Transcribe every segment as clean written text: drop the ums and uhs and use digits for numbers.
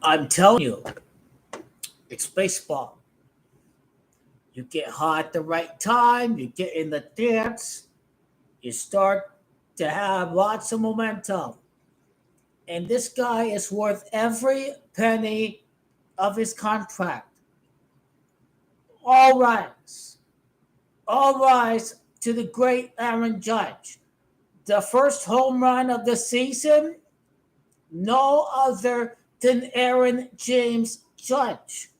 I'm telling you, it's baseball. You get hot at the right time, you get in the dance, you start to have lots of momentum. And this guy is worth every penny of his contract. All rise. All rise to the great Aaron Judge. The first home run of the season, no other than Aaron James Judge.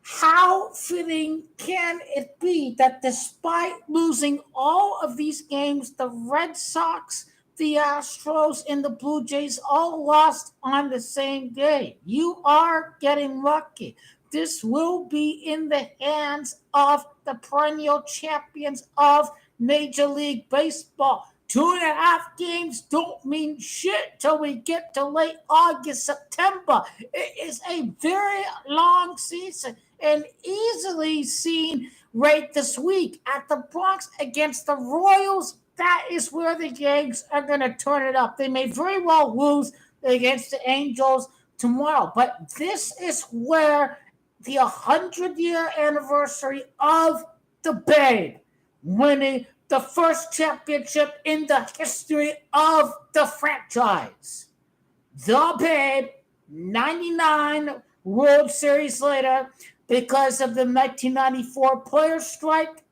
How fitting can it be that despite losing all of these games, the Red Sox, the Astros, and the Blue Jays all lost on the same day? You are getting lucky. This will be in the hands of the perennial champions of Major League Baseball. 2.5 games don't mean shit till we get to late August, September. It is a very long season and easily seen right this week at the Bronx against the Royals. That is where the Yanks are going to turn it up. They may very well lose against the Angels tomorrow, but this is where the 100-year anniversary of the Babe winning the first championship in the history of the franchise. The Babe, 99 World Series later, because of the 1994 players' strike,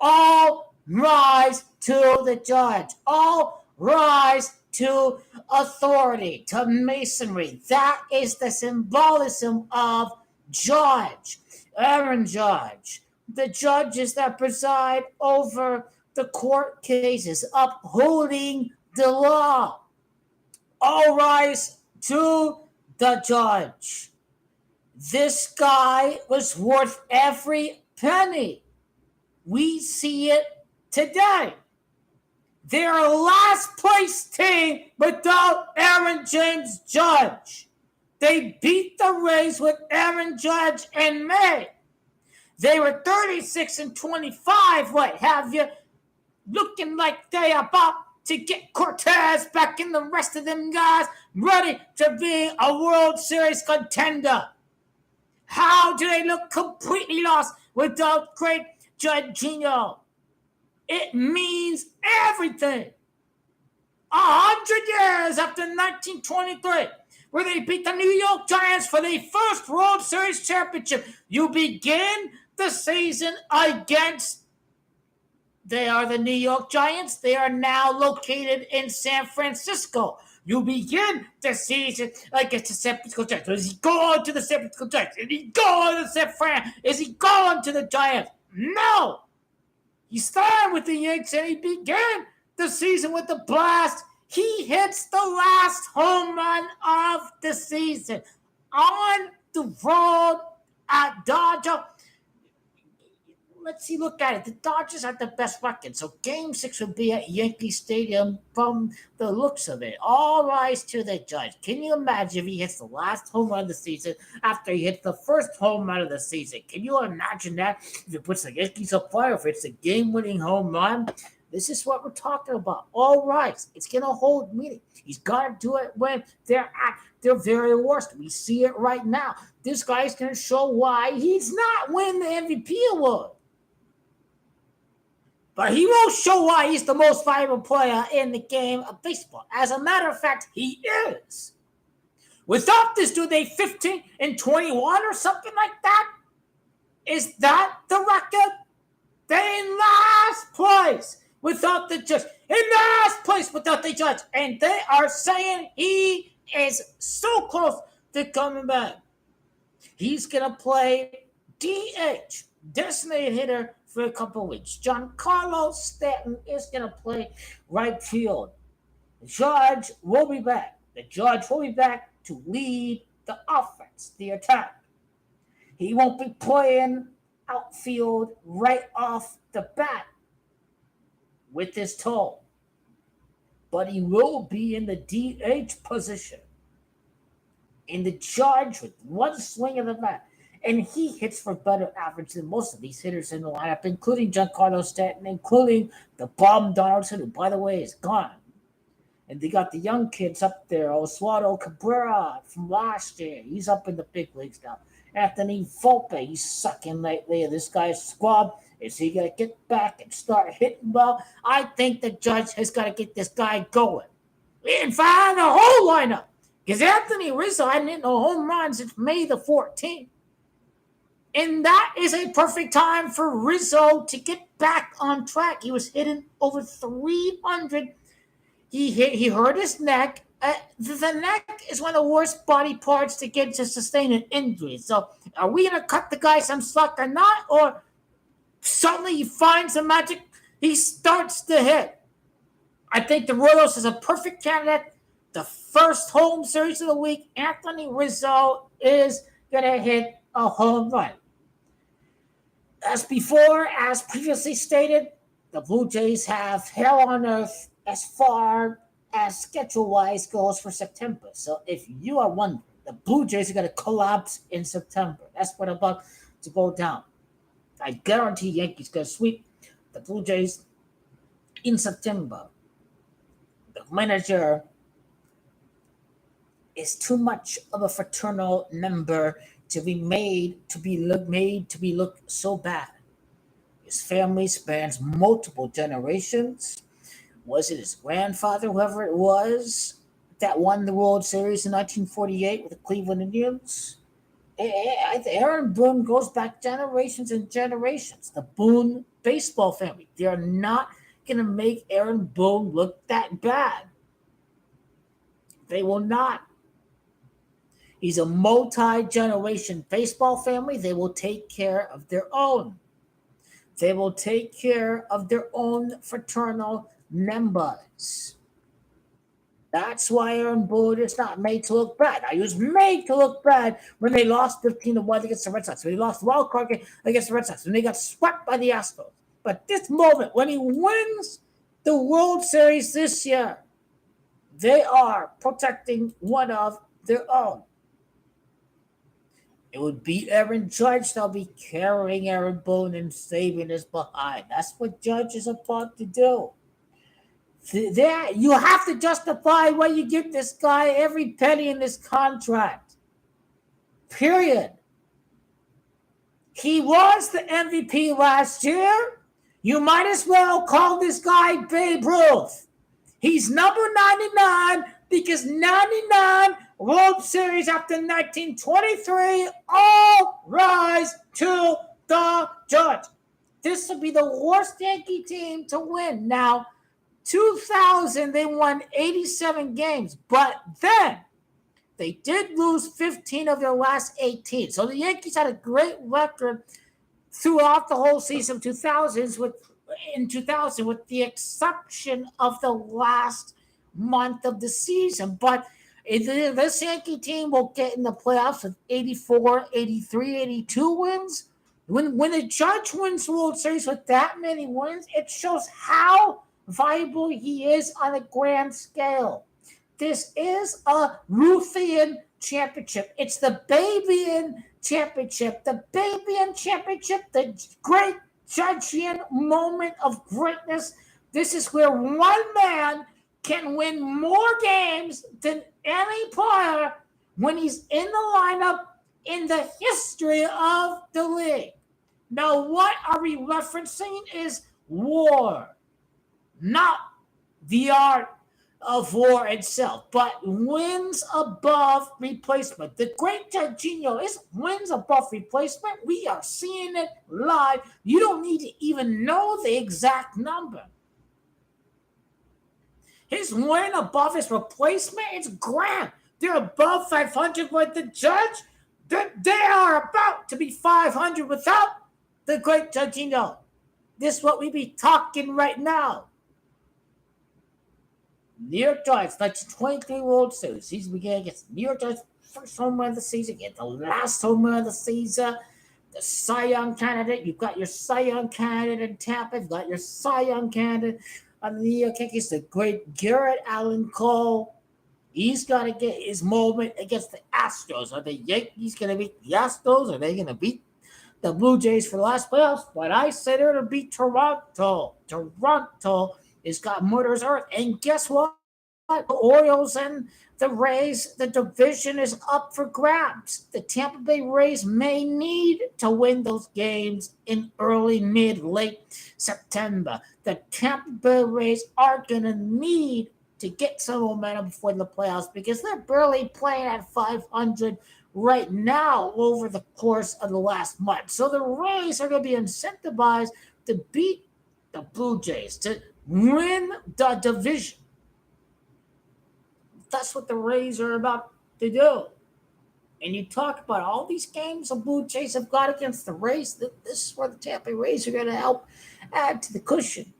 all rise to the Judge. All rise to authority, to masonry. That is the symbolism of Judge, Aaron Judge. The judges that preside over the court cases, upholding the law. All rise to the Judge. This guy was worth every penny. We see it today. They're a last place team without Aaron James Judge. They beat the Rays with Aaron Judge in May. They were 36-25, what have you, looking like they are about to get Cortez back in the rest of them guys, ready to be a World Series contender. How do they look completely lost without great Judginho? It means everything. 100 years after 1923, where they beat the New York Giants for their first World Series championship, you begin the season against, they are the New York Giants. They are now located in San Francisco. You begin the season against the San Francisco Giants. Is he going to the San Francisco Giants? Is he going to San Fran? Is he going to the Giants? No. He started with the Yanks and he began the season with a blast. He hits the last home run of the season on the road at Dodger. Let's see, look at it. The Dodgers have the best record, so Game 6 will be at Yankee Stadium from the looks of it. All rise to the Judge. Can you imagine if he hits the last home run of the season after he hits the first home run of the season? Can you imagine that? If it puts the Yankees on fire, if it's a game-winning home run? This is what we're talking about. All rise. It's going to hold meaning. He's got to do it when they're at their very worst. We see it right now. This guy's going to show why he's not winning the MVP award. But he will show why he's the most valuable player in the game of baseball. As a matter of fact, he is. Without this dude, they 15-21 or something like that. Is that the record? They're in last place without the Judge. In last place without the Judge. And they are saying he is so close to coming back. He's going to play DH, designated hitter, for a couple of weeks. Giancarlo Stanton is going to play right field. The Judge will be back. The Judge will be back to lead the offense, the attack. He won't be playing outfield right off the bat with his toe. But he will be in the DH position. In the Judge with one swing of the bat. And he hits for better average than most of these hitters in the lineup, including Giancarlo Stanton, including the Bob Donaldson, who, by the way, is gone. And they got the young kids up there, Oswaldo Cabrera from last year. He's up in the big leagues now. Anthony Volpe, he's sucking lately. This guy's squad. Is he going to get back and start hitting well? I think the Judge has got to get this guy going. And find the whole lineup. Because Anthony Rizzo hadn't hit no home run since May the 14th. And that is a perfect time for Rizzo to get back on track. He was hitting over 300. He hurt his neck. The neck is one of the worst body parts to get to sustain an injury. So are we going to cut the guy some slack or not? Or suddenly he finds the magic, he starts to hit. I think the Royals is a perfect candidate. The first home series of the week, Anthony Rizzo is going to hit a home run. As previously stated, the Blue Jays have hell on earth as far as schedule-wise goes for September. So if you are wondering, the Blue Jays are going to collapse in September. That's what about to go down. I guarantee Yankees going to sweep the Blue Jays in September. The manager is too much of a fraternal member to be made to look so bad. His family spans multiple generations. Was it his grandfather, whoever it was, that won the World Series in 1948 with the Cleveland Indians? Aaron Boone goes back generations and generations. The Boone baseball family. They're not going to make Aaron Boone look that bad. They will not. He's a multi-generation baseball family. They will take care of their own. They will take care of their own fraternal members. That's why Aaron Boone is not made to look bad. He was made to look bad when they lost 15-1 against the Red Sox. When he lost the wild card game against the Red Sox. When they got swept by the Astros. But this moment, when he wins the World Series this year, they are protecting one of their own. It would be Aaron Judge. They'll be carrying Aaron Boone and saving his behind. That's what Judge is about to do. You have to justify why you give this guy every penny in this contract. Period. He was the MVP last year. You might as well call this guy Babe Ruth. He's number 99 because 99 World Series after 1923, all rise to the Judge. This will be the worst Yankee team to win. Now, 2000, they won 87 games, but then they did lose 15 of their last 18. So the Yankees had a great record throughout the whole season of 2000 with the exception of the last month of the season. But this Yankee team will get in the playoffs with 84, 83, 82 wins. When the Judge wins the World Series with that many wins, it shows how viable he is on a grand scale. This is a Ruthian championship. It's the Babyan championship. The Babyan championship, the great Judgian moment of greatness. This is where one man can win more games than any player when he's in the lineup in the history of the league. Now, what are we referencing is war, not the art of war itself, but wins above replacement. The great Jorginho is wins above replacement. We are seeing it live. You don't need to even know the exact number. His win above his replacement is grand. They're above 500 with the Judge. They are about to be 500 without the great Jorginho. This is what we be talking right now. New York Giants, 1923 World Series. He's beginning against New York Giants, first home run of the season, against the last home run of the season. The Cy Young candidate. You've got your Cy Young candidate in Tampa. You've got your Cy Young candidate on the New York Yankees, the great Garrett Allen Cole. He's got to get his moment against the Astros. Are the Yankees going to beat the Astros? Are they going to beat the Blue Jays for the last playoffs? But I said they're going to beat Toronto. Toronto has got Mother's Earth. And guess what? the Orioles and the Rays, the division is up for grabs. The Tampa Bay Rays may need to win those games in early, mid, late September. The Tampa Bay Rays are going to need to get some momentum before the playoffs because they're barely playing at 500 right now over the course of the last month. So the Rays are going to be incentivized to beat the Blue Jays, to win the division. That's what the Rays are about to do. And you talk about all these games the Blue Jays have got against the Rays. This is where the Tampa Bay Rays are going to help add to the cushion.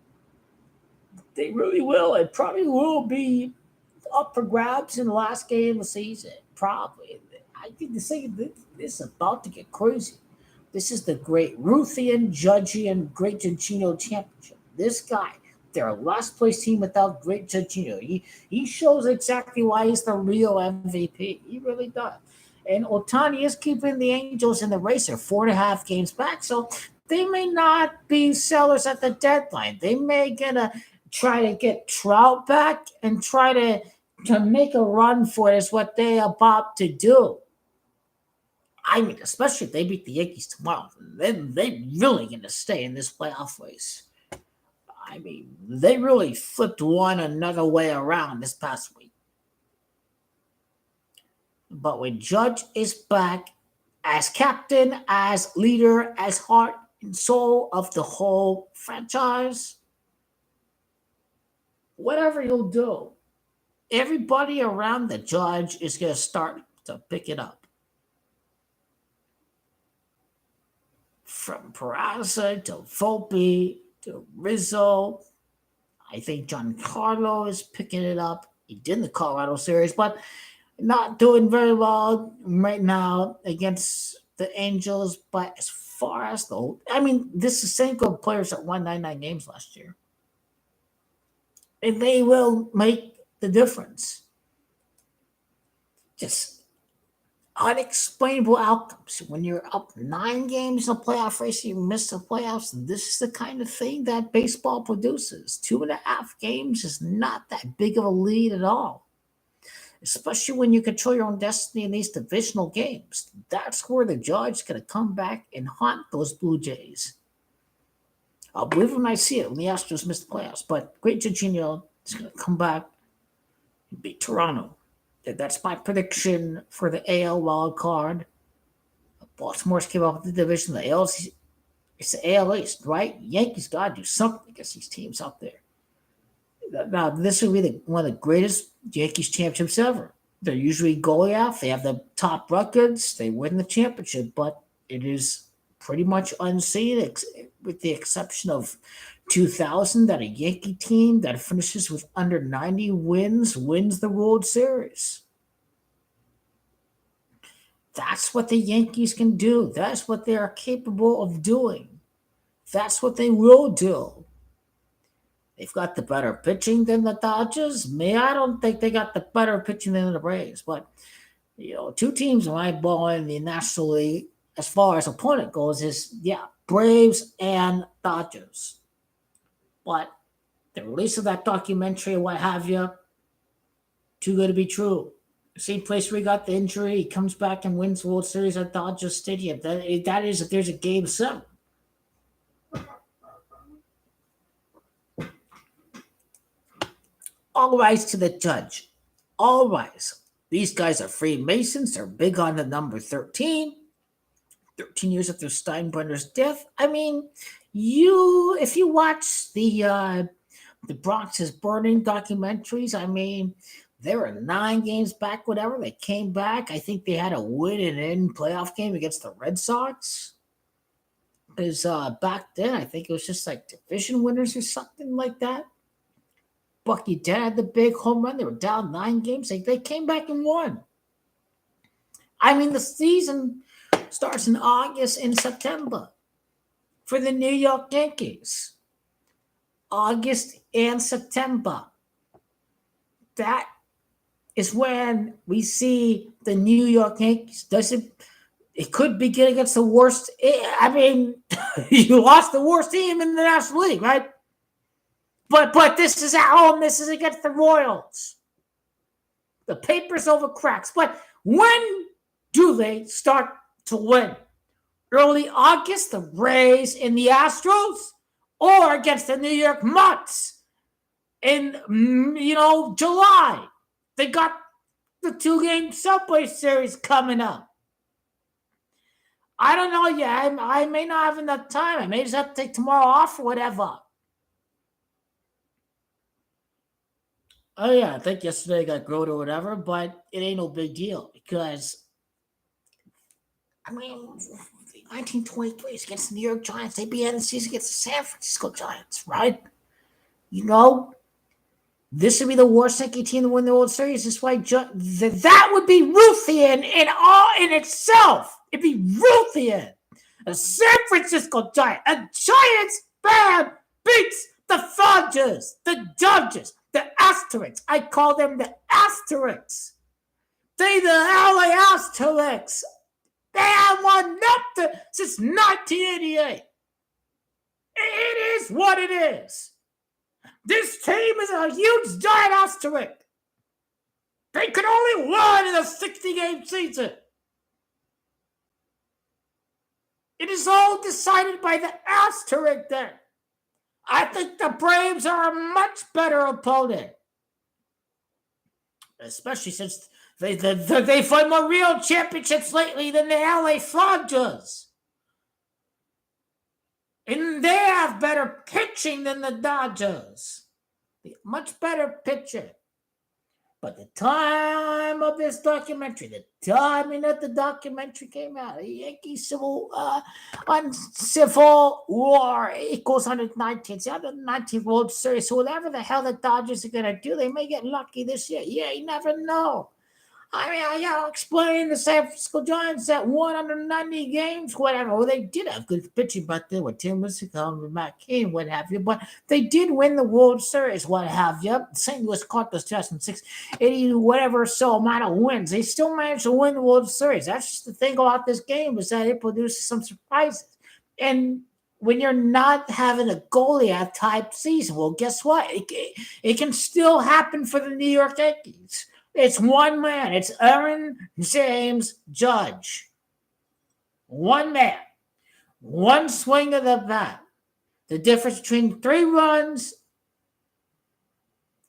They really will. It probably will be up for grabs in the last game of the season. Probably. I think this is about to get crazy. This is the great Ruthian, Judgian, Great Judgino Championship. This guy, their last place team without Great Judgino. He shows exactly why he's the real MVP. He really does. And Otani is keeping the Angels in the race. They're 4.5 games back, so they may not be sellers at the deadline. They may gonna try to get Trout back and try to make a run for it is what they are about to do. I mean, especially if they beat the Yankees tomorrow, then they're really going to stay in this playoff race. I mean, they really flipped one another way around this past week. But when Judge is back as captain, as leader, as heart and soul of the whole franchise, whatever you'll do, everybody around the Judge is going to start to pick it up. From Peraza to Volpe to Rizzo. I think Giancarlo is picking it up. He did in the Colorado series, but not doing very well right now against the Angels. But as far as this is the same group of players that won 99 games last year. And they will make the difference. Just unexplainable outcomes. When you're up 9 games in a playoff race, you miss the playoffs. This is the kind of thing that baseball produces. 2.5 games is not that big of a lead at all, especially when you control your own destiny in these divisional games. That's where the Judge is going to come back and haunt those Blue Jays. I'll believe it when I see it when the Astros miss the playoffs. But Great Jorginho is going to come back and beat Toronto. That's my prediction for the AL wild card. Baltimore's came up with the division. The AL, it's the AL East, right? Yankees got to do something against these teams out there. Now, this will be one of the greatest Yankees championships ever. They're usually goalie off. They have the top records. They win the championship, but it is pretty much unseen, with the exception of 2000, that a Yankee team that finishes with under 90 wins the World Series. That's what the Yankees can do. That's what they are capable of doing. That's what they will do. They've got the better pitching than the Dodgers. I don't think they got the better pitching than the Braves, but 2 teams in my ball in the National League as far as opponent goes is Braves and Dodgers. But the release of that documentary and what have you, too good to be true. Same place where he got the injury, he comes back and wins World Series at Dodger Stadium. That is if there's a Game 7. All rise to the Judge. All rise. These guys are Freemasons. They're big on the number 13. 13 years after Steinbrenner's death. I mean, if you watch the Bronx is Burning documentaries, I mean, they were 9 games back, whatever. They came back. I think they had a win and in playoff game against the Red Sox. Because back then, I think it was just like division winners or something like that. Bucky Dent had the big home run. They were down 9 games. They came back and won. I mean, the season starts in August and September for the New York Yankees. August and September. That is when we see the New York Yankees. It could begin against the worst. I mean, you lost the worst team in the National League, right? But this is at home. This is against the Royals. The paper's over cracks. But when do they start to win? Early August, the Rays and the Astros, or against the New York Mets in, July. They got the 2-game Subway Series coming up. I don't know yet. I may not have enough time. I may just have to take tomorrow off or whatever. Oh, yeah, I think yesterday I got growed or whatever, but it ain't no big deal because, 1923 is against the New York Giants. They began the season against the San Francisco Giants, right? This would be the worst Yankee team to win the World Series. That's why that would be Ruthian in itself. It'd be Ruthian. A San Francisco Giant. A Giants fan beats the Dodgers. The Dodgers. The Asterix. I call them the Asterix. They the LA Asterix. They have won nothing since 1988. It is what it is. This team is a huge giant asterisk. They could only win in a 60-game season. It is all decided by the asterisk there. I think the Braves are a much better opponent. Especially since they won more real championships lately than the LA Dodgers. And they have better pitching than the Dodgers. Much better pitcher. But the time of this documentary, the timing that the documentary came out, the Yankee Civil War equals 119. It's the 119th World Series. So whatever the hell the Dodgers are going to do, they may get lucky this year. Yeah, you never know. I gotta explain the San Francisco Giants that 190 games, whatever. Well, they did have good pitching back there with Tim Lincecum and Matt Cain, what have you. But they did win the World Series, what have you. St. Louis Cardinals 2006, 80 whatever so amount of wins. They still managed to win the World Series. That's just the thing about this game is that it produces some surprises. And when you're not having a Goliath type season, well, guess what? It can still happen for the New York Yankees. It's one man. It's Aaron James Judge. One man. One swing of the bat. The difference between 3 runs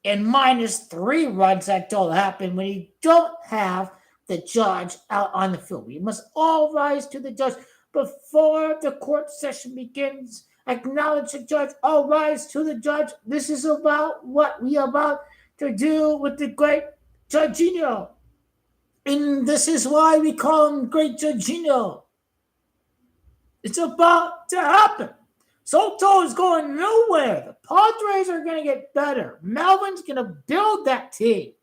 and minus 3 runs that don't happen when you don't have the judge out on the field. We must all rise to the judge before the court session begins. Acknowledge the judge. All rise to the judge. This is about what we are about to do with the great Jorginho. And this is why we call him Great Jorginho. It's about to happen. Soto is going nowhere. The Padres are going to get better. Melvin's going to build that team.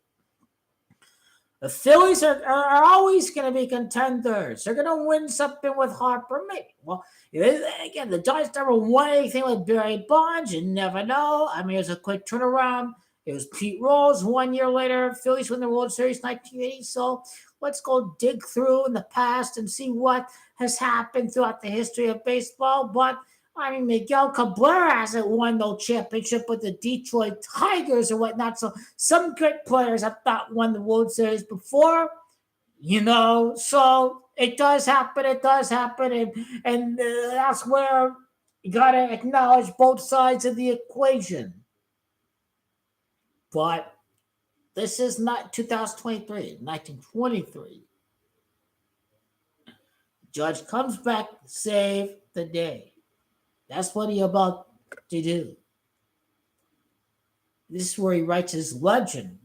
The Phillies are always going to be contenders. They're going to win something with Harper, maybe. Well, again, the Giants never won anything with Barry Bonds. You never know. It was a quick turnaround. It was Pete Rose 1 year later. Phillies win the World Series 1980. So let's go dig through in the past and see what has happened throughout the history of baseball. But, Miguel Cabrera hasn't won no championship with the Detroit Tigers or whatnot. So some great players I thought won the World Series before, So it does happen. And that's where you got to acknowledge both sides of the equation. But this is not 2023, 1923. Judge comes back to save the day. That's what he's about to do. This is where he writes his legend.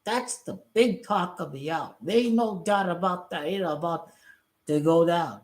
That's the big talk of the hour. There ain't no doubt about that. About to go down.